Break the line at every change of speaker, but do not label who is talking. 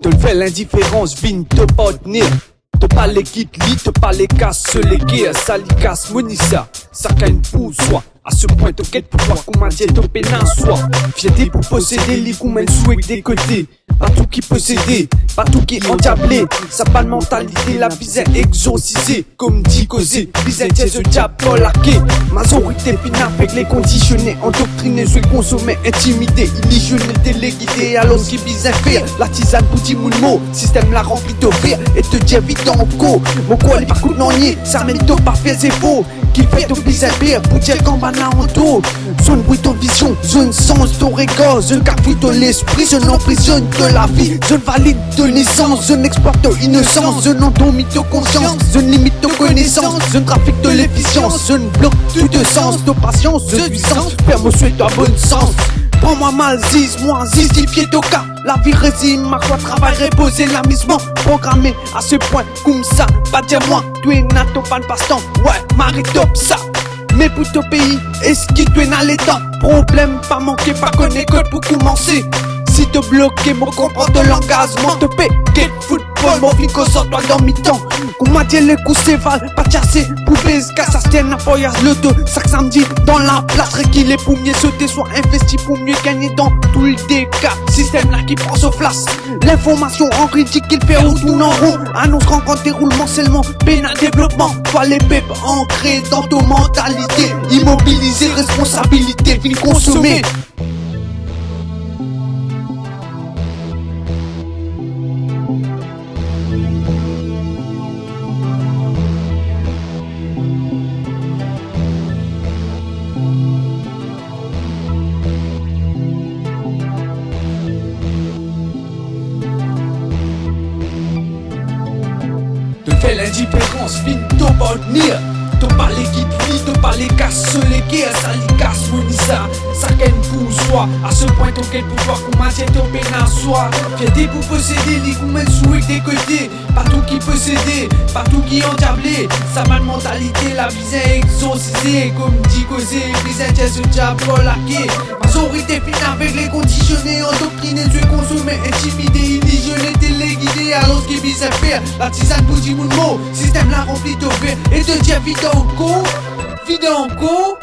Te le fait l'indifférence, vine te pas tenir. Te pas les quitte lit, te pas les casse, les guerres, ça li casse, monissa. Ça gagne pour soi. À ce point, te quête pour voir comment dire te pénin soit. Fierté pour posséder, les coups mènent sous avec des côtés. Pas tout qui posséder, pas tout qui endiablé. Ça pas de mentalité, la vie est exorcisée. Comme dit causé, visait ce diable laqué. Majorité fine avec les conditionnés, endoctrinés, je consommé, intimidé, illusionné, téléguidé. Alors ce qui vise faire, la tisane pour dire mon mot. Système la rempli de rire et te dire vite en go. Mon quoi les parcours non nier, ça mène de pas faire c'est faux. Qui fait ton bizarre pour dire qu'en bas en dos. Zone bruit ton vision, zone sens ton regard, zone cafouille ton l'esprit, zone emprisonne de la vie, zone valide de naissance, zone exporte innocence, zone endomie de conscience, zone limite de connaissance, zone trafic de l'efficience, zone bloque tout de sens, de patience, de puissance, ferme au souhait à bon sens. Prends-moi mal, moi zistifié au cas. La vie résine, ma foi, travail reposé, l'amusement programmé à ce point, comme ça, pas dire moi, tu es nato, pas de passe-temps, ouais, marie top ça. Mais pour ton pays, est-ce qu'il tu es dans les temps? Problème, pas manquer, pas connaître code pour commencer. Si te bloquer, mon comprendre de l'engagement, te paie, quel football, mon vie qu'on sort toi dans mi-temps. Comment dire les coups s'évalent, pas chasser, poupées, ça se tienne à voyage le 2, chaque samedi dans la place, réquilé pour mieux sauter, soit investi pour mieux gagner dans tout le dégât. Système là qui prend son flash, l'information en critique, il fait où tout en rond. Annonce rencontre, déroulement, seulement, pénal développement. Toi les pépes ancrés dans ton mentalité, immobiliser, responsabilité, fini consommer. Te fait l'indifférence, vine te pas tenir. Te pas les guides lit, te pas les casse, les guerres, ça li casse, monissa. Ça gagne pour soi, à ce point ton quel pouvoir qu'on maintient ton pénin soi. Fierté pour posséder, les coups mènent sous avec des côtés. Pas tout qui posséder, pas tout qui endiablé. Sa mal mentalité, la vie est exorcisée. Comme dit causé, visait ce diable laqué. Majorité fine avec les conditionnés, endoctrinés, je consommé, intimidé, illusionné, téléguidé. Alors ce qui vise à faire, la tisane pour dire mon mot. Système la rempli de verre et de dire vite en go, vite en go.